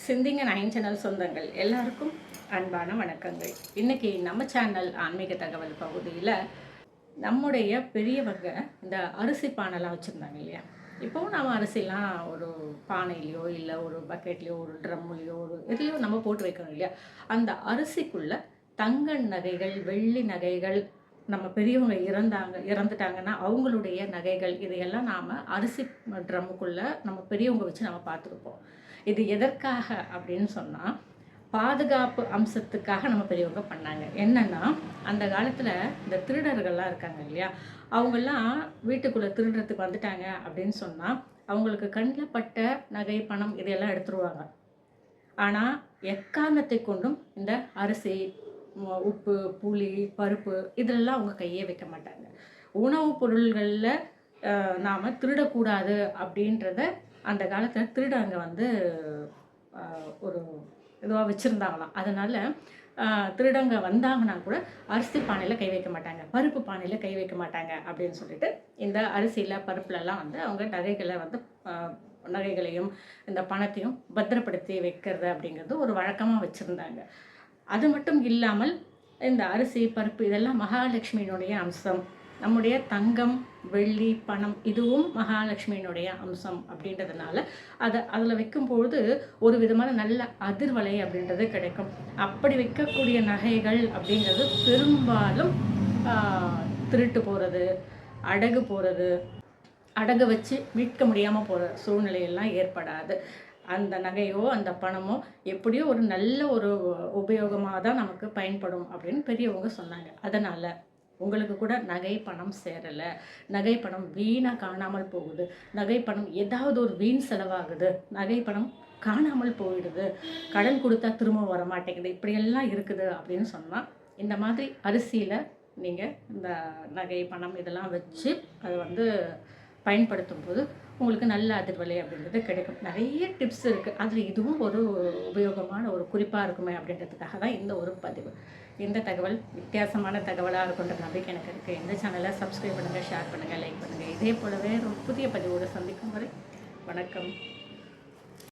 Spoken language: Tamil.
சிந்திங்க நைன் சேனல் சொந்தங்கள் எல்லாருக்கும் அன்பான வணக்கங்கள். இன்றைக்கி நம்ம சேனல் ஆன்மீக தகவல் பகுதியில் நம்முடைய பெரியவங்க இந்த அரிசி பானைலாம் வச்சுருந்தாங்க இல்லையா. இப்போவும் நம்ம அரிசிலாம் ஒரு பானையிலையோ இல்லை ஒரு பக்கெட்லேயோ ஒரு ட்ரம்முலையோ ஒரு எதுலையோ நம்ம போட்டு வைக்கணும் இல்லையா. அந்த அரிசிக்குள்ளே தங்க நகைகள், வெள்ளி நகைகள், நம்ம பெரியவங்க இறந்துட்டாங்கன்னா அவங்களுடைய நகைகள், இதையெல்லாம் நாம் அரிசி ட்ரம்முக்குள்ளே நம்ம பெரியவங்க வச்சு நம்ம பார்த்துருப்போம். இது எதற்காக அப்படின்னு சொன்னால், பாதுகாப்பு அம்சத்துக்காக நம்ம பெரியவங்க பண்ணாங்க. என்னென்னா, அந்த காலத்தில் இந்த திருடர்கள்லாம் இருக்காங்க இல்லையா, அவங்கெல்லாம் வீட்டுக்குள்ளே திருடுறதுக்கு வந்துட்டாங்க அப்படின்னு சொன்னால் அவங்களுக்கு கண்ணில் பட்ட நகை, பணம் இதையெல்லாம் எடுத்துருவாங்க. ஆனால் எக்காரணத்தை கொண்டும் இந்த அரிசி, உப்பு, புளி, பருப்பு இதிலெல்லாம் அவங்க கையே வைக்க மாட்டாங்க. உணவுப் பொருள்களில் நாம் திருடக்கூடாது அப்படின்றத அந்த காலத்தில் திருடங்க வந்து ஒரு இதுவாக வச்சுருந்தாங்களாம். அதனால் திருடங்க வந்தாங்கன்னா கூட அரிசி பானையில் கை வைக்க மாட்டாங்க, பருப்பு பானையில் கை வைக்க மாட்டாங்க அப்படின்னு சொல்லிட்டு இந்த அரிசியில் பருப்புலலாம் வந்து அவங்க நகைகளையும் இந்த பணத்தையும் பத்திரப்படுத்தி வைக்கிறது அப்படிங்கிறது ஒரு வழக்கமாக வச்சுருந்தாங்க. அது மட்டும் இல்லாமல் இந்த அரிசி, பருப்பு இதெல்லாம் மகாலட்சுமியினுடைய அம்சம். நம்முடைய தங்கம், வெள்ளி, பணம் இதுவும் மகாலட்சுமியினுடைய அம்சம் அப்படின்றதுனால அதில் வைக்கும்பொழுது ஒரு விதமான நல்ல அதிர்வலை அப்படின்றது கிடைக்கும். அப்படி வைக்கக்கூடிய நகைகள் அப்படிங்கிறது பெரும்பாலும் திருட்டு போகிறது, அடகு போகிறது, அடகு வச்சு மீட்க முடியாமல் போகிற சூழ்நிலையெல்லாம் ஏற்படாது. அந்த நகையோ அந்த பணமோ எப்படியோ ஒரு நல்ல ஒரு உபயோகமாக தான் நமக்கு பயன்படும் அப்படின்னு பெரியவங்க சொன்னாங்க. அதனால் உங்களுக்கு கூட நகை, பணம் சேரலை, நகை பணம் வீணாக காணாமல் போகுது, நகை பணம் ஏதாவது ஒரு வீண் செலவாகுது, நகை பணம் காணாமல் போயிடுது, கடன் கொடுத்தா திரும்ப வர மாட்டேங்குது, இப்படியெல்லாம் இருக்குது அப்படின்னு சொன்னால், இந்த மாதிரி அரிசியில் நீங்கள் இந்த நகை, பணம் இதெல்லாம் வச்சு அதை வந்து பயன்படுத்தும் போது உங்களுக்கு நல்ல அதிர்வலை அப்படின்றது கிடைக்கும். நிறைய டிப்ஸ் இருக்குது, அதில் இதுவும் ஒரு உபயோகமான ஒரு குறிப்பாக இருக்குமே அப்படின்றதுக்காக தான் இந்த ஒரு பதிவு. இந்த தகவல் வித்தியாசமான தகவலாக இருக்குன்ற நம்பிக்கை எனக்கு இருக்குது. இந்த சேனலை சப்ஸ்கிரைப் பண்ணுங்கள், ஷேர் பண்ணுங்கள், லைக் பண்ணுங்கள். இதே போலவே ஒரு புதிய பதிவோடு சந்திக்கும் வரை வணக்கம்.